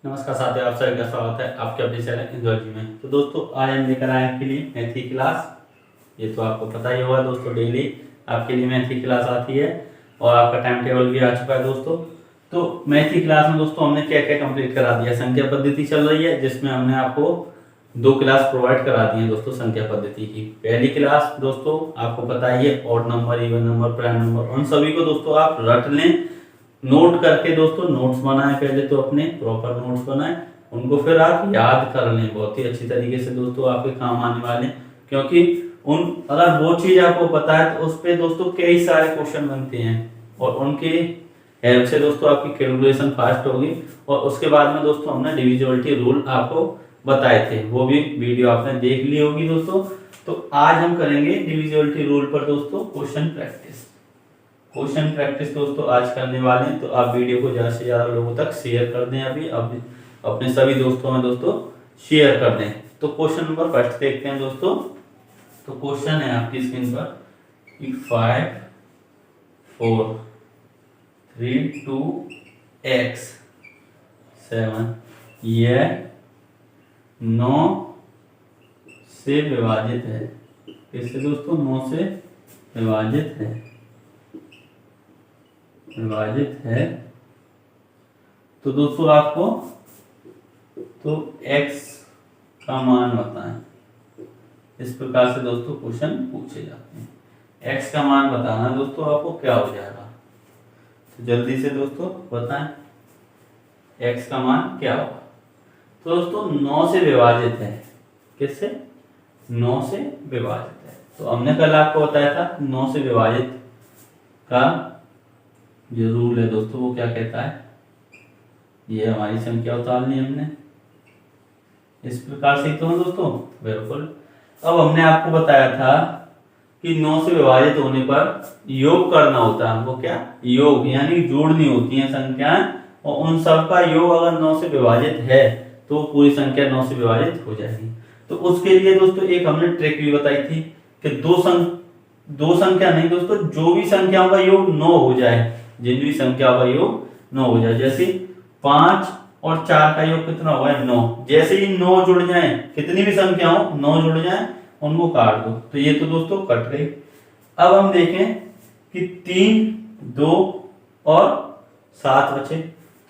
नमस्कार साथियों, आप सभी का स्वागत है आपके अपने चैनल इंदौर में। तो दोस्तों आज हम लेकर आए आपके लिए मैथ की क्लास। ये तो आपको पता ही होगा दोस्तों, डेली आपके लिए मैथ की क्लास आती है और आपका टाइम टेबल भी आ चुका है दोस्तों। तो मैथ की क्लास में दोस्तों हमने क्या क्या कंप्लीट करा दिया। संख्या पद्धति चल रही है जिसमें हमने आपको 2 क्लास प्रोवाइड करा दी है दोस्तों संख्या पद्धति की। पहली क्लास दोस्तों आपको पता ही है, odd number, even number, prime number, उन सभी को दोस्तों आप रट लें, नोट करके दोस्तों नोट्स बनाएं। पहले तो अपने प्रॉपर नोट्स बनाएं, उनको फिर आप याद कर लें बहुत ही अच्छी तरीके से दोस्तों, आपके काम आने वाले। क्योंकि उन अगर वो चीज आपको पता है तो उस पे दोस्तों कई सारे क्वेश्चन बनते हैं और उनके हेल्प से दोस्तों आपकी कैलकुलेशन फास्ट होगी। और उसके बाद में दोस्तों हमने डिविजिबिलिटी रूल आपको बताए थे, वो भी वीडियो आपने देख ली होगी दोस्तों। तो आज हम करेंगे डिविजिबिलिटी रूल पर दोस्तों क्वेश्चन प्रैक्टिस दोस्तों आज करने वाले हैं। तो आप वीडियो को ज्यादा से ज्यादा लोगों तक शेयर कर दें, अभी अपने सभी दोस्तों में दोस्तों शेयर कर दें। तो क्वेश्चन नंबर फर्स्ट देखते हैं दोस्तों। तो क्वेश्चन है आपकी स्क्रीन पर 5 4 3 2 x 7 यह 9 से विभाजित है। किससे दोस्तों? 9 से विभाजित है। तो दोस्तों आपको तो x का मान बताएं। इस प्रकार से दोस्तों क्वेश्चन पूछे जाते हैं। x का मान बताना दोस्तों आपको क्या हो जाएगा, तो जल्दी से दोस्तों बताएं x का मान क्या होगा। तो दोस्तों 9 से विभाजित है। किससे? 9 से विभाजित है। तो हमने कल आपको बताया था 9 से विभाजित का जो रूल है दोस्तों वो क्या कहता है। ये हमारी संख्या उतारनी हमने इस प्रकार से, तो दोस्तों बिल्कुल। अब हमने आपको बताया था कि 9 से विभाजित होने पर योग करना होता है हमको। क्या? योग, यानी जोड़नी होती है संख्याएं और उन सब का योग अगर 9 से विभाजित है तो पूरी संख्या 9 से विभाजित हो जाएगी। तो उसके लिए दोस्तों एक हमने ट्रिक भी बताई थी कि दो संख्या नहीं दोस्तों, जो भी संख्याओं का योग 9 हो जाए, जिन भी संख्याओं का योग 9 हो जाए। जैसे 5 और 4 का योग कितना हुआ है? 9। जैसे ही 9 जुड़ जाए, कितनी भी संख्या हो 9 जुड़ जाए, उनको काट दो। तो ये तो दोस्तों कट गई। अब हम देखें कि 3 2 और 7 बचे।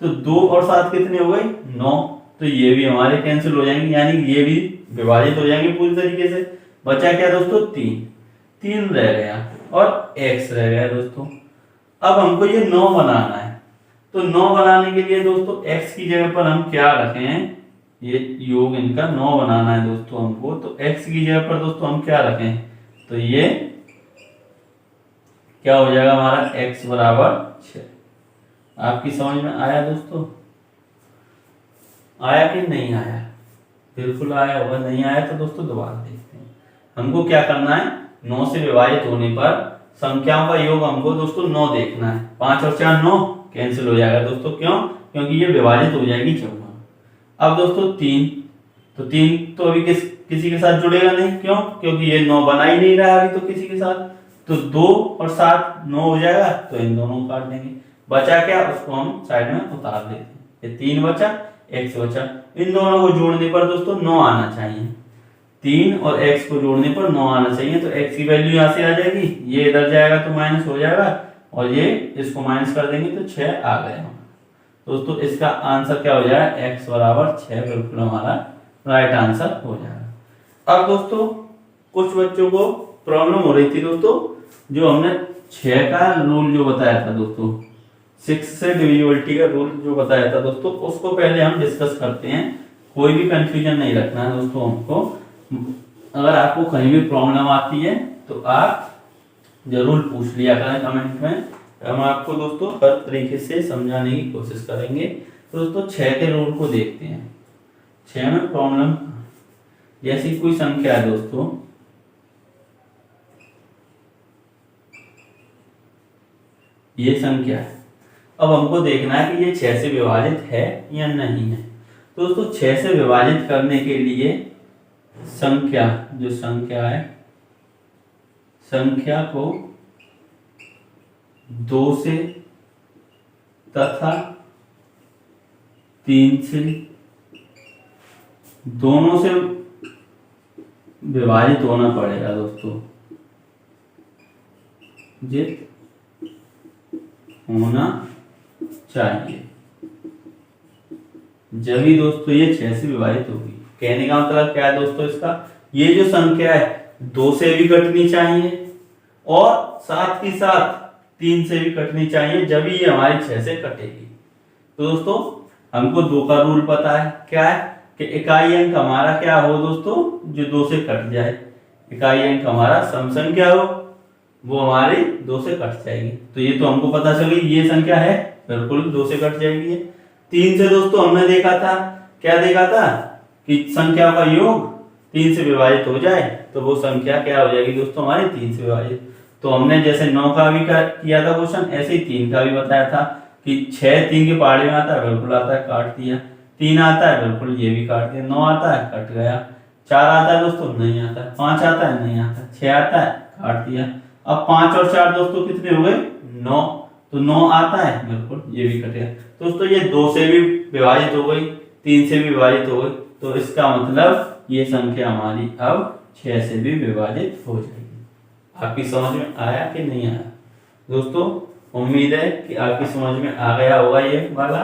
तो 2 और 7 कितने हो गए? 9। तो ये भी हमारे कैंसिल हो जाएंगे, यानी ये भी विभाजित हो जाएंगे पूरी तरीके से। बचा क्या दोस्तों? 3 रह गया और x रह गया दोस्तों। अब हमको ये 9 बनाना है। तो 9 बनाने के लिए दोस्तों x की जगह पर हम क्या रखें? ये योग इनका 9 बनाना है दोस्तों हमको। तो x की जगह पर दोस्तों हम क्या रखें? तो ये क्या हो जाएगा हमारा? x बराबर 6। आपकी समझ में आया दोस्तों? आया कि नहीं आया? बिल्कुल आया होगा। नहीं आया तो दोस्तों दोबारा देखते हैं। हमको क्या करना है? 9 से विभाजित होने पर संख्याओं का योग हमको दोस्तों 9 देखना है। 5 और 4 9 कैंसिल हो जाएगा दोस्तों। क्यों? क्योंकि ये विभाजित हो जाएगी 14। अब दोस्तों 3, तो 3 तो अभी किसी के साथ जुड़ेगा नहीं। क्यों? क्योंकि ये 9 बना ही नहीं रहा अभी तो किसी के साथ। तो 2 और 7 9 हो जाएगा, तो इन दोनों को काट देंगे। बचा क्या? उसको हम साइड में उतार देते हैं। ये 3 बचा, x बचा। इन दोनों को जोड़ने पर दोस्तों 9 आना चाहिए। 3 और x को जोड़ने पर 9 आना चाहिए। तो x की वैल्यू यहाँ से आ जाएगी, ये इधर जाएगा तो माइनस हो जाएगा और ये इसको माइनस कर देंगे तो 6 आ गया दोस्तों। इसका आंसर क्या हो जाएगा? x बराबर 6 बिल्कुल हमारा राइट आंसर हो जाएगा। अब दोस्तों कुछ बच्चों को प्रॉब्लम हो रही थी दोस्तों, जो हमने 6 का रूल जो बताया था दोस्तों, 6 से डिविजिबिलिटी का रूल जो बताया था दोस्तों, उसको पहले हम डिस्कस करते हैं। कोई भी कंफ्यूजन नहीं रखना है दोस्तों हमको। अगर आपको कहीं भी प्रॉब्लम आती है तो आप जरूर पूछ लिया करें कमेंट में। हम आपको दोस्तों हर तरीके से समझाने की कोशिश करेंगे। तो दोस्तों 6 के रूल को देखते हैं। 6 में प्रॉब्लम, जैसी कोई संख्या है दोस्तों, ये संख्या है। अब हमको देखना है कि ये 6 से विभाजित है या नहीं है। तो दोस्तों 6 से विभाजित करने के लिए संख्या है, संख्या को 2 से तथा 3 से दोनों से विभाजित होना पड़ेगा दोस्तों, जित होना चाहिए, जब ही दोस्तों ये 6 से विभाजित होगी। कहने का मतलब क्या है दोस्तों इसका, ये जो संख्या है 2 से भी कटनी चाहिए और साथ ही साथ 3 से भी कटनी चाहिए, जब ही ये हमारी 6 से कटेगी। तो दोस्तों हमको 2 का रूल पता है, क्या है कि इकाई अंक हमारा क्या हो दोस्तों, जो 2 से कट जाए। इकाई अंक हमारा सम संख्या हो, वो हमारी 2 से कट जाएगी। तो ये तो हमको पता चल गई, ये संख्या है बिल्कुल 2 से कट जाएगी। 3 से दोस्तों हमने देखा था, क्या देखा था कि संख्या का योग 3 से विभाजित हो जाए तो वो संख्या क्या हो जाएगी दोस्तों, हमारी 3 से विभाजित। तो हमने जैसे 9 का भी किया था क्वेश्चन, ऐसे ही 3 का भी बताया था कि 6 3 के पहाड़े में आता है, बिल्कुल आता है, काट दिया। 3 आता है, बिल्कुल ये भी काट दिया। 9 आता है, कट गया। 4 आता है दोस्तों, नहीं आता है। 5 आता है, नहीं आता। 6 आता है, काट दिया। अब 5 और 4 दोस्तों कितने हो गए, 9। तो 9 आता है, बिल्कुल ये भी कटेगा। दोस्तों ये 2 से भी विभाजित हो गई, 3 से भी विभाजित हो गई, तो इसका मतलब ये संख्या हमारी अब 6 से भी विभाजित हो जाएगी। आपकी समझ में आया कि नहीं आया दोस्तों? उम्मीद है कि आपकी समझ में आ गया होगा ये वाला।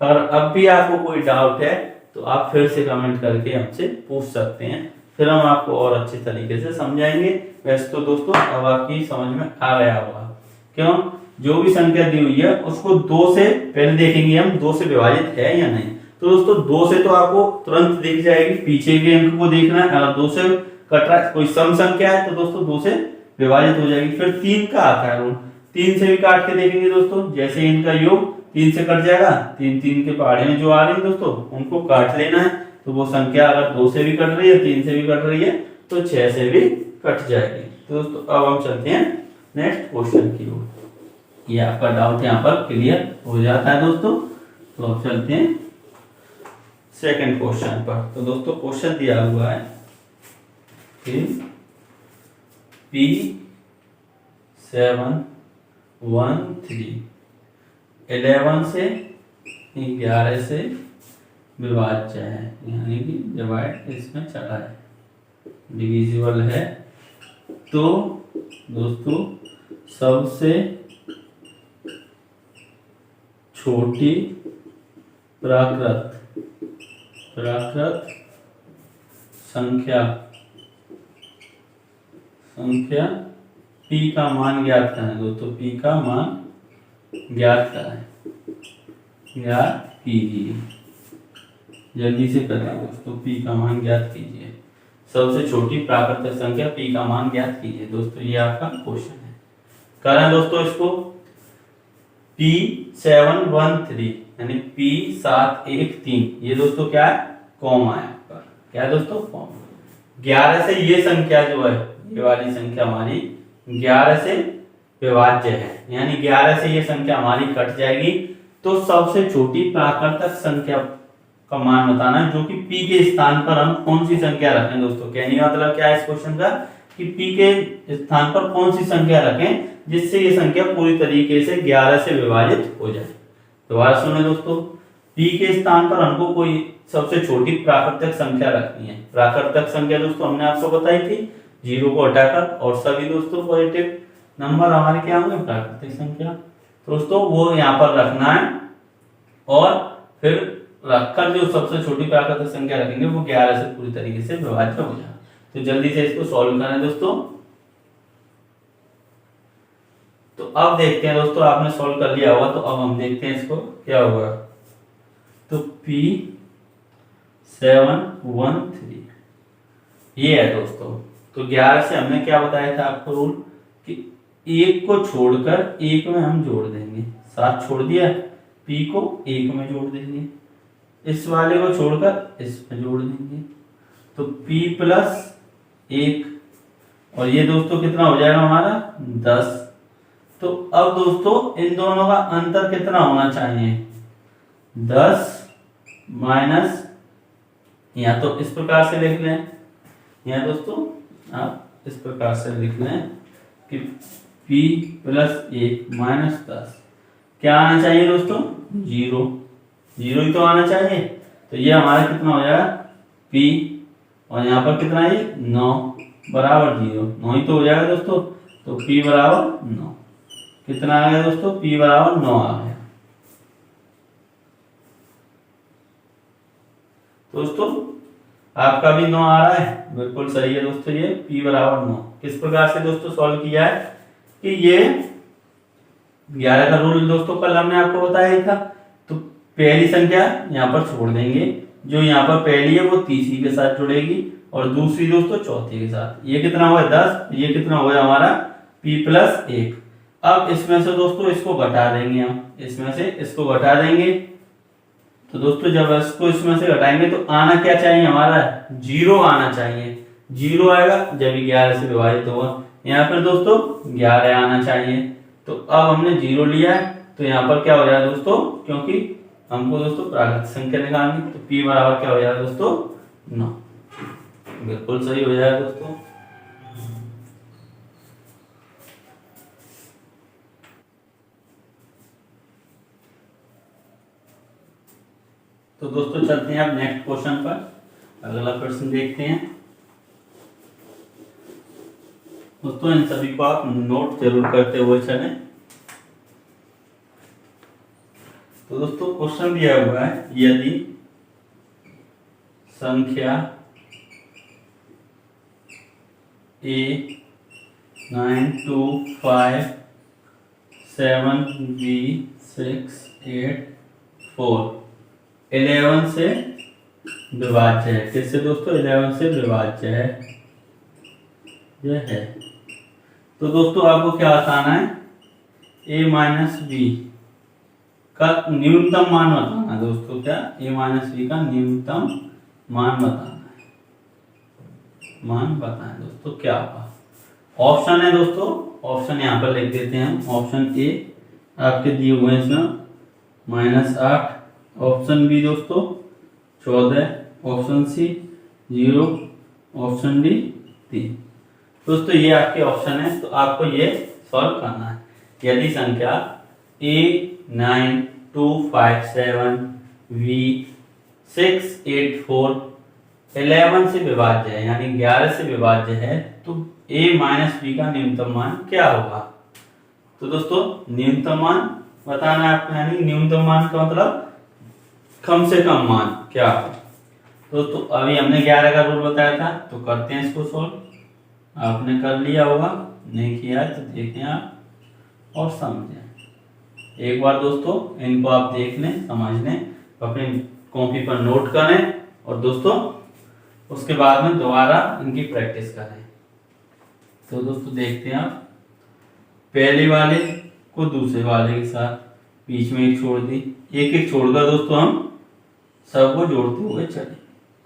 अगर अब भी आपको कोई डाउट है तो आप फिर से कमेंट करके हमसे पूछ सकते हैं, फिर हम आपको और अच्छे तरीके से समझाएंगे। वैसे तो दोस्तों अब आपकी समझ में आ गया होगा। क्यों, जो भी संख्या दी हुई है उसको 2 से पहले देखेंगे हम, 2 से विभाजित है या नहीं। तो दोस्तों 2 से तो आपको तुरंत दिख जाएगी, पीछे के अंक को देखना है। अगर 2 से कट रहा है, कोई सम संख्या है तो दोस्तों 2 से विभाजित हो जाएगी। फिर 3 का आता है रूल, 3 से भी काट के देखेंगे दोस्तों, जैसे इनका योग 3 से कट जाएगा, 3 के पहाड़े में जो आ रही है दोस्तों उनको काट लेना है। तो वो संख्या अगर 2 से भी कट रही है, 3 से भी कट रही है, तो 6 से भी कट जाएगी। तो दोस्तों अब हम चलते हैं नेक्स्ट क्वेश्चन की ओर। ये आपका डाउट यहाँ पर क्लियर हो जाता है दोस्तों। तो अब चलते हैं सेकंड क्वेश्चन पर। तो दोस्तों क्वेश्चन दिया हुआ है कि P7 1 3 11 से 11 से विभाज्य है, यानी कि डिवाइड इसमें चला है, डिविजिबल है। तो दोस्तों सबसे छोटी प्राकृत संख्या P का मान ज्ञात करें दोस्तों। P का मान ज्ञात करें, ज्ञात कीजिए, जल्दी से करें दोस्तों। P का मान ज्ञात कीजिए, सबसे छोटी प्राकृतिक संख्या P का मान ज्ञात कीजिए। दोस्तों ये आपका क्वेश्चन है। करें दोस्तों इसको। P7 1 3 यानी P7 1 3, ये दोस्तों क्या है, कॉमा है आपका। क्या है दोस्तों, कॉमा। 11 से ये संख्या जो है, ये वाली संख्या हमारी 11 से विभाज्य है, यानी 11 से ये संख्या हमारी कट जाएगी। तो सबसे छोटी प्राकृतिक संख्या का मान बताना है, जो कि P के स्थान पर हम कौन सी संख्या रखें दोस्तों। कहने का मतलब क्या है इस क्वेश्चन का, कि P के स्थान पर कौन सी संख्या रखें जिससे ये संख्या पूरी तरीके से 11 से विभाजित हो जाए। दोबारा सुने दोस्तों, P के स्थान पर हमको कोई सबसे छोटी प्राकृतिक संख्या रखनी है। प्राकृतिक संख्या दोस्तों हमने आपको बताई थी 0 को हटाकर, और सभी दोस्तों पॉजिटिव नंबर हमारे क्या होंगे, प्राकृतिक संख्या। दोस्तों वो यहाँ पर रखना है, और फिर रखकर जो सबसे छोटी प्राकृतिक संख्या रखेंगे वो 11 से पूरी तरीके से विभाज्य हो जाए। तो जल्दी से इसको सॉल्व करें दोस्तों। तो अब देखते हैं दोस्तों, आपने सॉल्व कर लिया होगा, तो अब हम देखते हैं इसको क्या होगा। तो P7 1 3 ये है दोस्तों। तो 11 से हमने क्या बताया था आपको रूल, कि 1 को छोड़कर 1 में हम जोड़ देंगे। 7 छोड़ दिया, P को 1 में जोड़ देंगे, इस वाले को छोड़कर इसमें जोड़ देंगे। तो P प्लस 1, और ये दोस्तों कितना हो जाएगा हमारा 10। तो अब दोस्तों इन दोनों का अंतर कितना होना चाहिए, 10 माइनस, या तो इस प्रकार से लिख लें, या दोस्तों आप इस प्रकार से लिख लें कि P प्लस 1 माइनस 10 क्या आना चाहिए दोस्तों, 0। जीरो ही तो आना चाहिए। तो ये हमारा कितना हो जाएगा p, और यहाँ पर कितना है 9 बराबर 0, 9 ही तो हो जाएगा दोस्तों। तो p बराबर 9, कितना आ गया दोस्तों, p बराबर 9 आ गया। दोस्तों आपका भी 9 आ रहा है, बिल्कुल सही है दोस्तों। ये p बराबर 9 किस प्रकार से दोस्तों सॉल्व किया है कि ये 11 का रूल दोस्तों कल हमने आपको बताया ही था। तो पहली संख्या यहाँ पर छोड़ देंगे, जो यहाँ पर पहली है वो तीसरी के साथ जुड़ेगी और दूसरी दोस्तों चौथी के साथ। ये कितना हुआ 10, ये कितना हुआ हमारा p प्लस 1। अब इसमें से दोस्तों इसको घटा देंगे, हम इसमें से इसको घटा देंगे। तो दोस्तों जब इसको इसमें से घटाएंगे तो आना क्या चाहिए हमारा, 0 आना चाहिए। 0 आएगा जब 11 से विभाजित होगा, यहाँ पर दोस्तों 11 आना चाहिए। तो अब हमने 0 लिया है, तो यहाँ पर क्या हो जाएगा दोस्तों, क्योंकि हमको दोस्तों प्राकृतिक संख्या निकालनी, तो p बराबर क्या हो जाएगा दोस्तों 9, बिल्कुल सही हो जाएगा दोस्तों। तो दोस्तों चलते हैं अब नेक्स्ट क्वेश्चन पर, अगला प्रश्न देखते हैं। दोस्तों इन सभी को आप नोट जरूर करते हुए चलें। तो दोस्तों क्वेश्चन दिया हुआ है, यदि संख्या A9257B684 11 से विभाज्य है, किससे दोस्तों 11 से विभाज्य है, यह है। तो दोस्तों आपको क्या बताना है, a माइनस बी का न्यूनतम मान बताना है दोस्तों। क्या a माइनस बी का न्यूनतम मान बताना है, मान बताएं दोस्तों क्या होगा। ऑप्शन है दोस्तों, ऑप्शन यहाँ पर लिख देते हैं हम। ऑप्शन ए आपके दिए हुए हैं इसमें -8, ऑप्शन बी दोस्तों 14, ऑप्शन सी 0, ऑप्शन डी 3। दोस्तों ये आपके ऑप्शन है, तो आपको ये सॉल्व करना है। यदि संख्या A9257V684 11 से विभाज्य है, यानी 11 से विभाज्य है, तो a माइनस बी का न्यूनतम मान क्या होगा। तो दोस्तों न्यूनतम मान बताना है आपको, यानी न्यूनतम मान का मतलब कम से कम मान क्या है। दोस्तों अभी हमने 11 का रूल बताया था, तो करते हैं इसको सॉल्व। आपने कर लिया होगा, नहीं किया है तो देखें आप और समझें एक बार दोस्तों। इनको आप देख लें, समझ लें, अपनी कॉपी पर नोट करें और दोस्तों उसके बाद में दोबारा इनकी प्रैक्टिस करें। तो दोस्तों देखते हैं आप, पहले वाले को दूसरे वाले के साथ बीच में एक छोड़ दी, एक एक छोड़कर दोस्तों हम सबको जोड़ते हुए चले।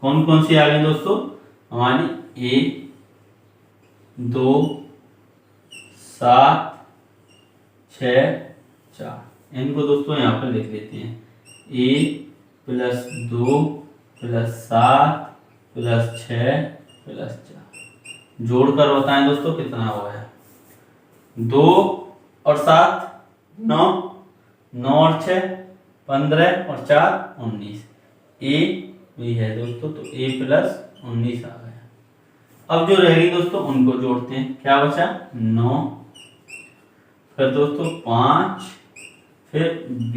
कौन कौन सी आ गई दोस्तों हमारी, 1 2 7 6 4। इनको दोस्तों यहाँ पर लिख लेते हैं, a + 2 + 7 + 6 + 4। जोड़कर बताएं दोस्तों कितना हुआ है, 2 और 7 9, 9 और 6 15 और 4 19। a भी है दोस्तों, तो a + 19 आ गया। अब जो रहेगी दोस्तों उनको जोड़ते हैं, क्या बचा 9, फिर दोस्तों 5, फिर b,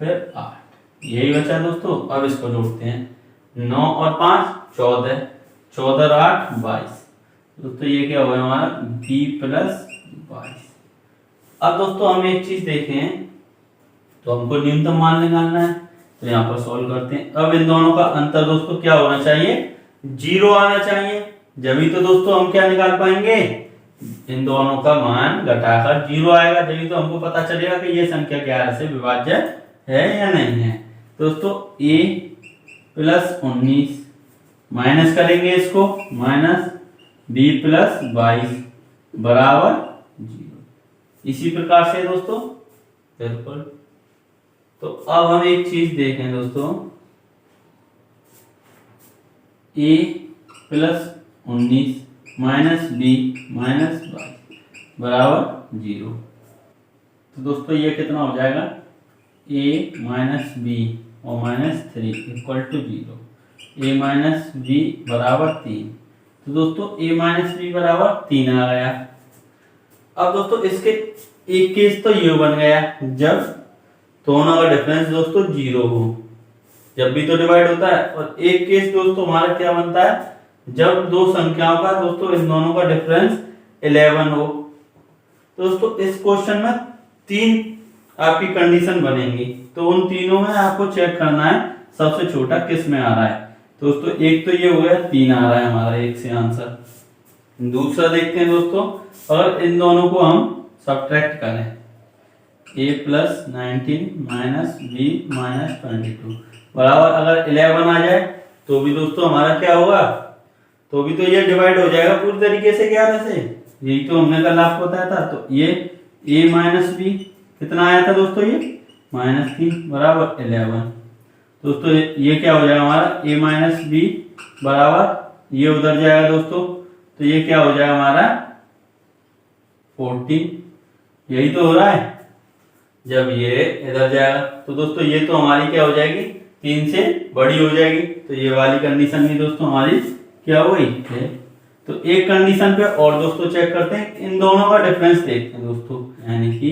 फिर 8, यही बचा दोस्तों। अब इसको जोड़ते हैं, 9 और 5 14, 14 और 8 22। दोस्तों ये क्या हुआ हमारा b + 22। अब दोस्तों हम एक चीज देखें, तो हमको न्यूनतम मान निकालना है, तो यहाँ पर सॉल्व करते हैं। अब इन दोनों का अंतर दोस्तों क्या होना चाहिए, 0 आना चाहिए, जभी तो दोस्तों हम क्या निकाल पाएंगे, इन दोनों का मान घटाकर 0 आएगा, जभी तो हमको पता चलेगा कि ये संख्या 11 से विभाज्य है या नहीं है। दोस्तों a + 19 माइनस करेंगे इसको, -b + 22 बराबर 0। इसी प्रकार से दोस्तों बिल्कुल। तो अब हम एक चीज देखें दोस्तों, a + 19 - b - 22 बराबर 0। तो दोस्तों ये कितना हो जाएगा, ए माइनस बी और minus 3 equal to 0। A minus B बराबर 3। तो दोस्तों ए माइनस बी बराबर 3 आ गया। अब दोस्तों इसके एक केस तो ये बन गया जब दोनों का डिफरेंस दोस्तों 0 हो, जब भी तो डिवाइड होता है। और एक केस दोस्तों हमारा क्या बनता है, जब दो संख्याओं का दोस्तों इन दोनों का डिफरेंस 11 हो। दोस्तों इस क्वेश्चन में 3 आपकी कंडीशन बनेंगी, तो उन तीनों में आपको चेक करना है सबसे छोटा किस में आ रहा है। दोस्तों एक तो ये हो गया 3 आ रहा है हमारा एक से आंसर। दूसरा देखते हैं दोस्तों, अगर इन दोनों को हम सब्ट्रैक्ट करें, a plus 19 minus B minus 22 बराबर अगर 11 आ जाए तो भी दोस्तों हमारा क्या होगा, तो भी तो ये डिवाइड हो जाएगा पूरी तरीके से 11 से। यही तो हमने कल आपको बताया था। तो ये a माइनस बी कितना आया था दोस्तों, ये -3 बराबर 11। दोस्तों ये क्या हो जाएगा हमारा a माइनस बी बराबर ये उधर जाएगा दोस्तों, तो ये क्या हो जाएगा हमारा 14। यही तो हो रहा है जब ये इधर जाएगा। तो दोस्तों ये तो हमारी क्या हो जाएगी, 3 से बड़ी हो जाएगी। तो ये वाली कंडीशन भी दोस्तों हमारी क्या हो गई है। तो एक कंडीशन पे और दोस्तों चेक करते हैं, इन दोनों का डिफरेंस देखते हैं दोस्तों, यानी कि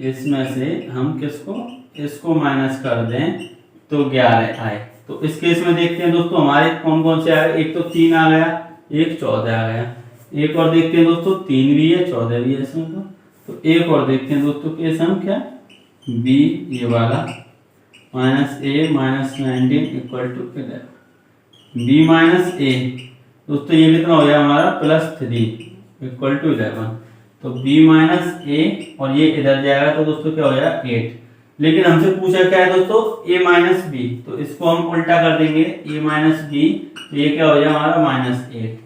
इसमें से हम इसको माइनस कर दें तो 11 आए। तो इस केस में देखते हैं दोस्तों हमारे कौन कौन से आए। एक तो 3 आ गया, एक 14 आ गया। एक और देखते हैं दोस्तों 3 भी है 14 भी है इसमें। तो एक और देखते हैं दोस्तों केस हम क्या, बी ये वाला minus A minus 19 equal to 11। B minus A दोस्तों ये कितना हो जाएगा हमारा +3 इक्वल टू 11। तो b माइनस ए और ये इधर जाएगा तो दोस्तों क्या हो जाएगा 8। लेकिन हमसे पूछा क्या है दोस्तों a माइनस बी, तो इसको हम उल्टा कर देंगे a माइनस बी, तो ये क्या हो जाएगा हमारा -8।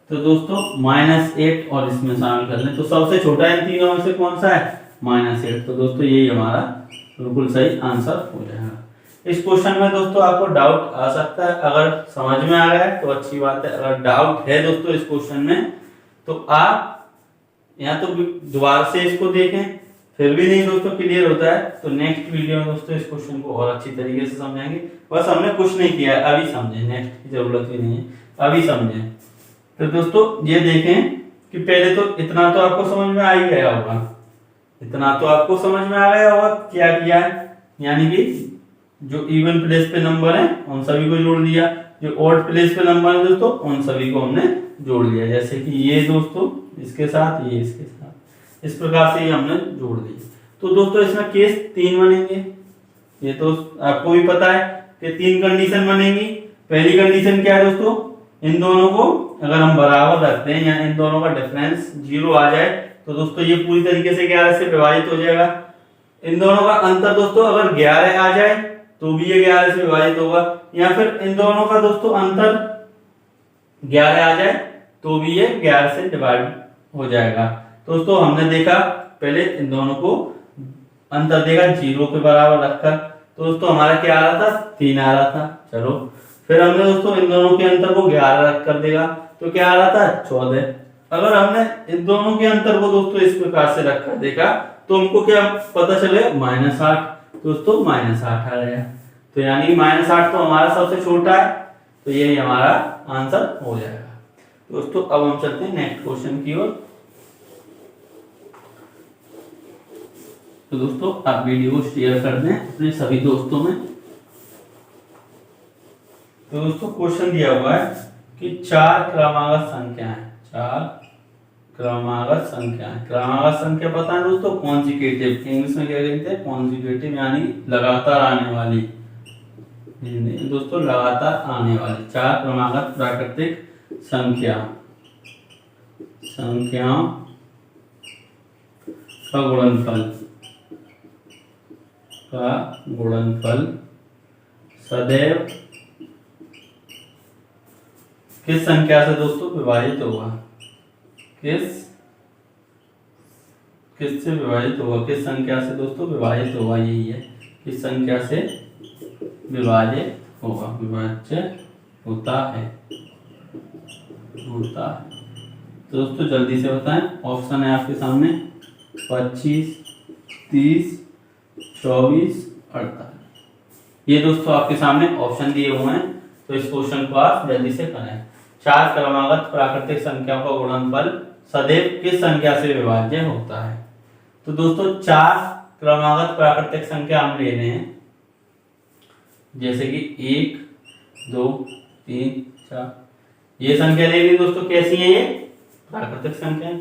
तो दोस्तों -8 और इसमें शामिल कर लें तो सबसे छोटा इन तीनों में से कौन सा है, -8। तो दोस्तों यही हमारा बिल्कुल सही आंसर हो जाएगा। इस क्वेश्चन में दोस्तों आपको डाउट आ सकता है, अगर समझ में आ रहा है तो अच्छी बात है। अगर डाउट है दोस्तों इस क्वेश्चन में तो आप या तो दोबारा से इसको देखें, फिर भी नहीं दोस्तों क्लियर होता है तो नेक्स्ट वीडियो में दोस्तों इस क्वेश्चन को और अच्छी तरीके से समझेंगे। बस हमने कुछ नहीं किया है, अभी समझें, नेक्स्ट की जरूरत ही नहीं है, अभी समझें। तो दोस्तों ये देखें कि पहले तो इतना तो आपको समझ में आ ही गया होगा, इतना तो आपको समझ में आ गया होगा क्या किया है, यानी कि जो इवन प्लेस पे नंबर है उन सभी को जोड़ दिया, जो ऑड प्लेस पे नंबर है दोस्तों उन सभी को हमने जोड़ दिया। जैसे कि ये दोस्तों इसके साथ, ये इसके साथ, इस प्रकार से ये हमने जोड़ दिया। तो दोस्तों इसमें केस 3 बनेंगे, ये तो आपको भी पता है कि 3 कंडीशन बनेंगी। पहली कंडीशन क्या है दोस्तों, इन दोनों को अगर हम बराबर रखते हैं या इन दोनों का डिफरेंस 0 आ जाए तो दोस्तों ये पूरी तरीके से 11 से विभाजित हो जाएगा। इन दोनों का अंतर दोस्तों अगर 11 आ जाए तो भी ये 11 से विभाजित होगा, या फिर इन दोनों का दोस्तों अंतर 11 आ जाए तो भी ये 11 से डिवाइड हो जाएगा। दोस्तों हमने देखा पहले इन दोनों को अंतर देखा 0 के बराबर रखकर, तो दोस्तों हमारा क्या आ रहा था 3 आ रहा था। चलो फिर हमने दोस्तों इन दोनों के अंतर को 11 रख कर देगा तो क्या आ रहा था 14। अगर हमने इन दोनों के अंतर को दोस्तों इस प्रकार से रखकर देखा तो हमको क्या पता चले -8, दोस्तों -8 आ गया। तो यानी -8 तो हमारा सबसे छोटा है, तो यही हमारा आंसर हो जाएगा। दोस्तों अब हम चलते हैं नेक्स्ट क्वेश्चन की ओर। तो दोस्तों आप वीडियो को शेयर कर दें अपने सभी दोस्तों में। तो दोस्तों क्वेश्चन दिया हुआ है कि 4 क्रमागत संख्या है, 4 क्रमागत संख्या है। क्रमागत संख्या पता है दोस्तों कॉन्जिक्यूटिव, इंग्लिश में क्या कहते हैं कॉन्जिक्यूटिव, यानी लगातार आने वाली, दोस्तों लगातार आने वाली 4 क्रमागत प्राकृतिक संख्याओं का गुणनफल सदैव किस संख्या से दोस्तों विभाजित होगा, किससे विभाजित होगा, किस संख्या से दोस्तों विभाजित होगा, यही है किस संख्या से विभाजित होगा, विभाज्य होता है। तो दोस्तों जल्दी से बताएं, ऑप्शन है आपके सामने 25, 30, 24, 48। ये दोस्तों आपके सामने ऑप्शन दिए हुए हैं, तो इस क्वेश्चन को आप जल्दी से करें। 4 क्रमागत प्राकृतिक संख्याओं का गुणनफल सदैव किस संख्या से विभाज्य होता है? तो दोस्तों 4 क्रमागत प्राकृतिक संख्या हम ले रहे हैं, जैसे कि 1, 2, 3, 4। ये संख्या ले ली दोस्तों, कैसी है ये? प्राकृतिक संख्या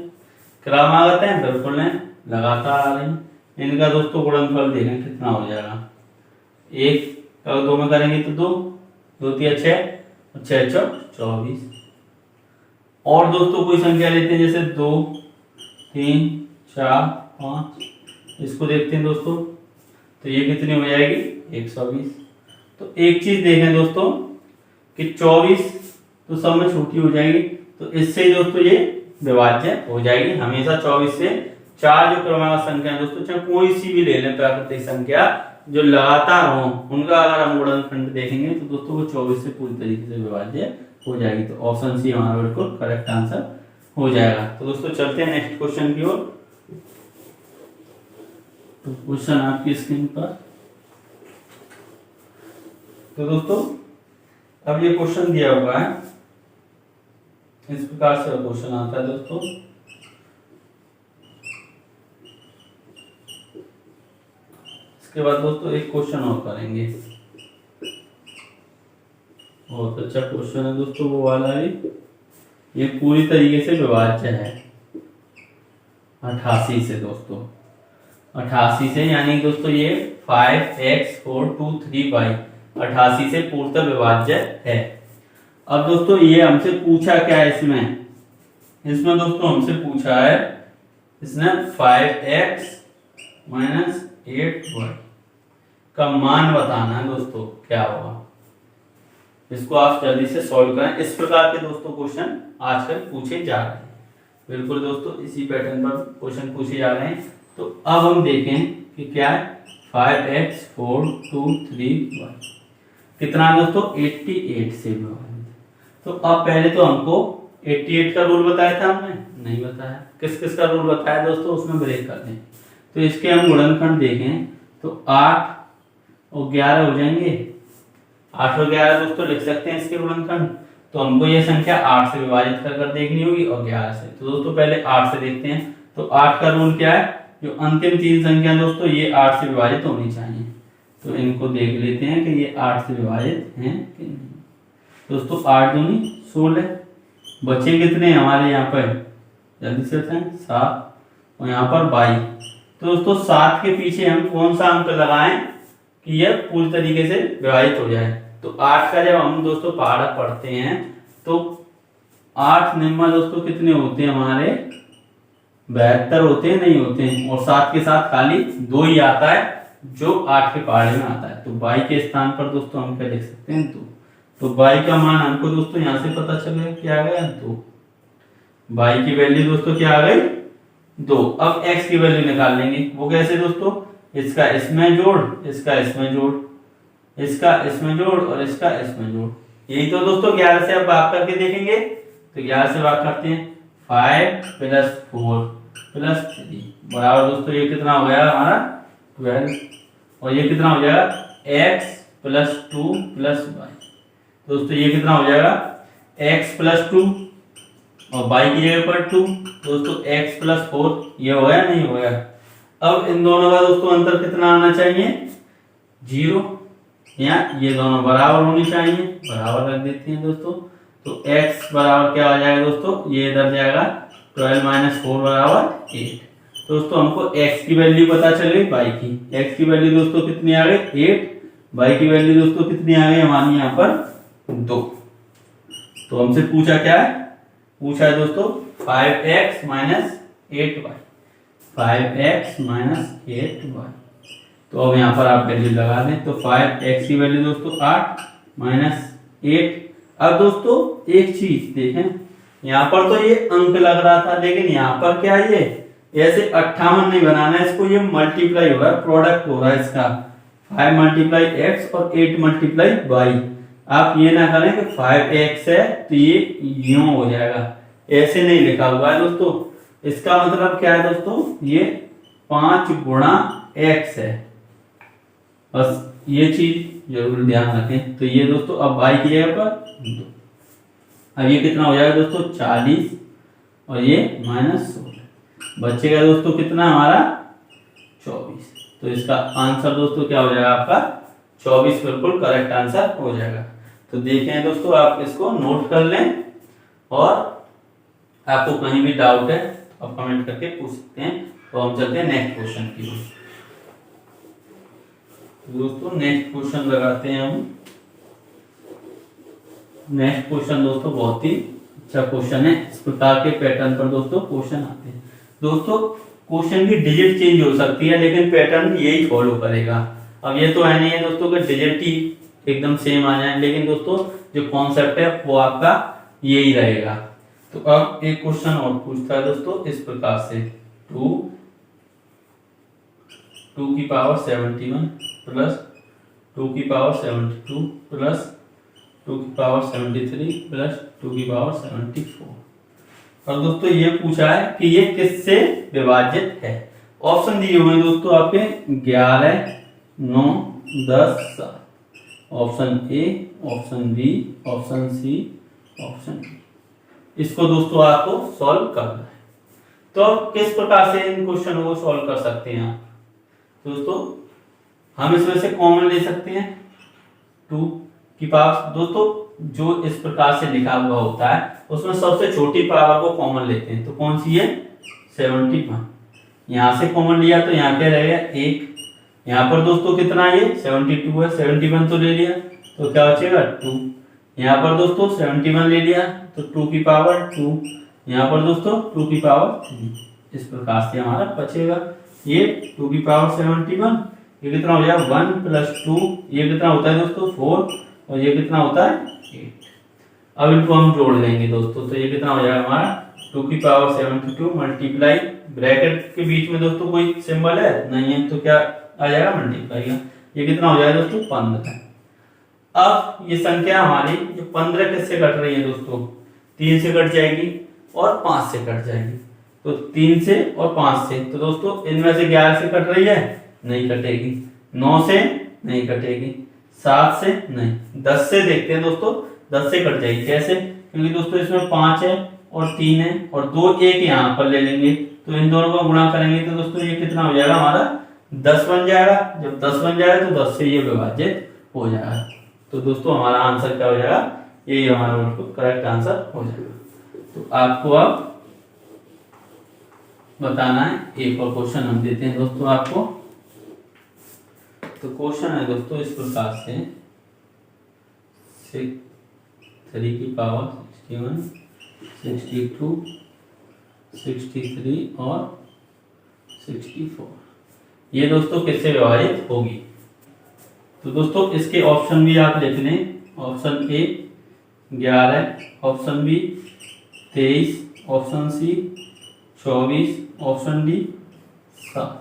क्रमागत है, बिल्कुल है, लगातार आ रही। इनका दोस्तों गुणनफल देखें कितना हो जाएगा। 1 अगर 2 में करेंगे तो 2, 2 3 6, 6 4 24। और दोस्तों कोई संख्या लेते हैं, जैसे 2, 3, 4, 5। इसको देखते हैं दोस्तों, तो ये कितनी हो जाएगी? 120। तो एक चीज देखें दोस्तों कि 24 तो सब में छोटी हो जाएगी, तो इससे दोस्तों ये विभाज्य हो जाएगी हमेशा 24 से। 4 जो क्रमागत संख्या है दोस्तों, चाहे कोई सी भी ले लें प्राकृतिक संख्या जो लगातार हो, उनका अगर हम गुणनखंड देखेंगे तो दोस्तों वो 24 से पूरी तरीके से विभाज्य हो जाएगी। तो ऑप्शन सी हमारा बिल्कुल करेक्ट आंसर हो जाएगा। तो दोस्तों चलते हैं नेक्स्ट क्वेश्चन की ओर। तो क्वेश्चन आपकी स्क्रीन पर। तो दोस्तों अब ये क्वेश्चन दिया हुआ है, इस प्रकार से क्वेश्चन आता है दोस्तों। इसके बाद दोस्तों एक क्वेश्चन और करेंगे, बहुत अच्छा क्वेश्चन है दोस्तों वो वाला है। ये पूरी तरीके से विभाज्य है 88 से दोस्तों, 88 से, यानी दोस्तों ये 5x 4 2 3y 88 से पूर्णतः विभाज्य है। अब दोस्तों ये हमसे पूछा क्या है इसमें दोस्तों हमसे पूछा है इसने 5x माइनस 8y का मान बताना है दोस्तों, क्या होगा। इसको आप जल्दी से सॉल्व करें। इस प्रकार के दोस्तों क्वेश्चन आजकल पूछे जा रहे हैं, बिल्कुल दोस्तों इसी पैटर्न पर क्वेश्चन पूछे जा रहे हैं। तो अब हम देखें कि क्या है 5x 4 2 3y कितना है दोस्तों 88 से विभाजित। तो अब पहले तो हमको 88 का रूल बताया था, हमने नहीं बताया। किस किस का रूल बताया दोस्तों, उसमें ब्रेक कर दें। तो इसके हम गुणनखंड देखें तो 8 और 11 हो जाएंगे। 8 और 11 दोस्तों लिख सकते हैं इसके गुणनखंड। तो हमको ये संख्या 8 से विभाजित कर देखनी होगी और 11 से। तो दोस्तों पहले 8 से देखते हैं। तो 8 का रूल क्या है, जो अंतिम 3 संख्या दोस्तों ये 8 से विभाजित होनी चाहिए। तो इनको देख लेते हैं कि ये 8 से विभाजित हैं कि नहीं। दोस्तों 8 दूनी 16, बचे कितने हमारे यहाँ पर, जल्दी से बताएं, 7 और यहाँ पर 22। तो दोस्तों 7 के पीछे हम कौन सा अंक लगाएं कि यह पूरी तरीके से विभाजित हो जाए। तो 8 का जब हम दोस्तों पहाड़ा पढ़ते हैं तो 8 निम्मा दोस्तों कितने होते हैं हमारे, 72 होते हैं, नहीं होते हैं। और 7 के साथ खाली 2 ही आता है जो 8 के पहाड़े में आता है। तो 22 के स्थान पर दोस्तों हम क्या लिख सकते हैं 2। तो 22 का मान हमको दोस्तों यहाँ से पता चल गया क्या आ गया 2। 22 की वैल्यू दोस्तों क्या आ गई 2। अब x की वैल्यू निकाल लेंगे। वो कैसे दोस्तों, इसका इसमें जोड़, इसका इसमें जोड़, इसका इसमें जोड़ और इसका इसमें जोड़। यही तो दोस्तों 11 से अब भाग करके देखेंगे। तो 11 से भाग करते हैं 5 + 4 + 3 बराबर दोस्तों ये कितना हो गया हमारा 12। और ये कितना हो जाएगा x + 2 + y। दोस्तों ये कितना हो जाएगा x + 2 और y की जगह पर 2 दोस्तों x + 4। ये हो गया नहीं हो गया। अब इन दोनों का दोस्तों अंतर कितना आना चाहिए 0, या ये दोनों बराबर होनी चाहिए, बराबर रख देते हैं दोस्तों। तो x बराबर क्या आ जाएगा दोस्तों, ये इधर जाएगा 12 - 4 बराबर 8। दोस्तों हमको x की वैल्यू पता चल गई, y की x की वैल्यू दोस्तों कितनी आ गई 8, y की वैल्यू दोस्तों कितनी आ गई हमारी यहाँ पर 2। तो हमसे पूछा क्या है, पूछा है दोस्तों 5x - 8y, 5x - 8y। तो अब यहाँ पर आप वैल्यू लगा दें। तो 5x की वैल्यू दोस्तों 8 - 8। अब दोस्तों एक चीज देखें, यहाँ पर तो ये अंक लग रहा था, लेकिन यहाँ पर क्या है, ये ऐसे 58 नहीं बनाना है इसको, ये मल्टीप्लाई हो रहा है, प्रोडक्ट हो रहा है इसका। 5 × x और 8 × y। आप ये ना करें कि 5x है तो ये यूं हो जाएगा, ऐसे नहीं लिखा हुआ है दोस्तों। इसका मतलब क्या है दोस्तों, ये 5 × x है, बस ये चीज जरूर ध्यान रखें। तो ये दोस्तों अब y की जगह पर 2। अब ये कितना हो जाएगा दोस्तों 40 और ये -16 बचेगा दोस्तों कितना हमारा 24। तो इसका आंसर दोस्तों क्या हो जाएगा आपका 24 बिल्कुल करेक्ट आंसर हो जाएगा। तो देखें दोस्तों आप इसको नोट कर लें और आपको कहीं भी डाउट है तो आप कमेंट करके पूछ सकते हैं। तो हम चलते हैं नेक्स्ट क्वेश्चन की ओर। दोस्तों नेक्स्ट क्वेश्चन लगाते हैं हम। नेक्स्ट क्वेश्चन दोस्तों बहुत ही अच्छा क्वेश्चन है। इस प्रकार के पैटर्न पर दोस्तों क्वेश्चन आते हैं। दोस्तों क्वेश्चन की डिजिट चेंज हो सकती है लेकिन पैटर्न यही फॉलो करेगा। अब ये तो है नहीं है दोस्तों कि डिजिट ही एकदम सेम आ जाए, लेकिन दोस्तों जो कॉन्सेप्ट है वो आपका यही रहेगा। तो अब एक क्वेश्चन और पूछता है दोस्तों इस प्रकार से 2 की पावर 71 प्लस 2 की पावर 72 प्लस 2 की पावर 73 प्लस 2 की पावर 74। और दोस्तों ये पूछा है कि ये किससे विभाजित है। ऑप्शन दिए हुए हैं दोस्तों आपके 11, 9, 10, 7। Option A, option B, option C, option D. इसको दोस्तों आपको सॉल्व करना है। तो किस प्रकार से इन क्वेश्चनों को सॉल्व कर सकते हैं आप दोस्तों, हम इसमें से कॉमन ले सकते हैं 2 की पावर। दोस्तों जो इस प्रकार से लिखा हुआ होता है उसमें सबसे छोटी पावर को कॉमन लेते हैं। तो कौन सी है 71। यहां से कॉमन लिया तो यहाँ पे रहेगा 1। यहाँ पर दोस्तों कितना ये 72 है, 71 तो ले लिया तो क्या बचेगा 2। यहाँ पर दोस्तों 71 ले लिया तो 2 की पावर 2। यहाँ पर दोस्तों 2 की पावर 3। इस प्रकार से हमारा बचेगा ये 2 की पावर 71। ये कितना हो जाएगा 1 प्लस 2, ये कितना होता है दोस्तों 4 और ये कितना होता है 8। अब इनको हम जोड़ लेंगे दोस्तों तो ये कितना हो जाएगा हमारा 2 की पावर 72 मल्टीप्लाई, ब्रैकेट के बीच में दोस्तों कोई सिंबल है नहीं है तो क्या आ जाएगा मल्टीप्लाई का। ये कितना हो जाएगा दोस्तों 15। अब ये संख्या हमारी जो 15 किससे कट रही है दोस्तों 3 से कट जाएगी और 5 से कट जाएगी। तो 3 से और 5 से, तो दोस्तों इनमें से 11 से कट रही है नहीं कटेगी, 9 से नहीं कटेगी, 7 से नहीं, 10 से देखते हैं दोस्तों 10 से कट जाएगी। कैसे, क्योंकि दोस्तों इसमें 5 है और 3 है और 2 1 यहाँ पर ले लेंगे तो इन दोनों का गुणा करेंगे तो दोस्तों ये कितना हो जाएगा हमारा 10 बन जाएगा। जब 10 बन जाएगा तो 10 से ये विभाजित हो जाएगा। तो दोस्तों हमारा आंसर क्या हो जाएगा, यही हमारा बिल्कुल करेक्ट आंसर हो जाएगा। तो आपको अब बताना है। एक और क्वेश्चन हम देते हैं दोस्तों आपको। तो क्वेश्चन है दोस्तों इस प्रकार से 3 की पावर 61, 62, 63 और 64 ये दोस्तों किससे विभाजित होगी। तो दोस्तों इसके ऑप्शन भी आप लिख लें। Option A 11, option B 23, option C 24, option D 7।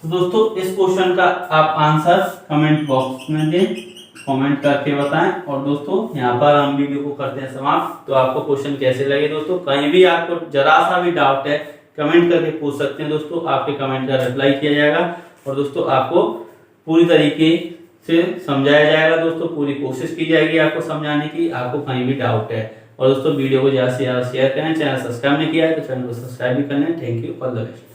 तो दोस्तों इस क्वेश्चन का आप आंसर कमेंट बॉक्स में दें, कमेंट करके बताएं। और दोस्तों यहाँ पर हम वीडियो को करते हैं समाप्त। तो आपको क्वेश्चन कैसे लगे दोस्तों, कहीं भी आपको जरा सा भी डाउट है कमेंट करके पूछ सकते हैं दोस्तों, आपके कमेंट का रिप्लाई किया जाएगा और दोस्तों आपको पूरी तरीके से समझाया जाएगा। दोस्तों पूरी कोशिश की जाएगी आपको समझाने की, आपको कहीं भी डाउट है। और दोस्तों वीडियो को ज़्यादा से ज़्यादा शेयर करें। चैनल सब्सक्राइब नहीं किया है तो चैनल को सब्सक्राइब भी कर लें। Thank you, all the best.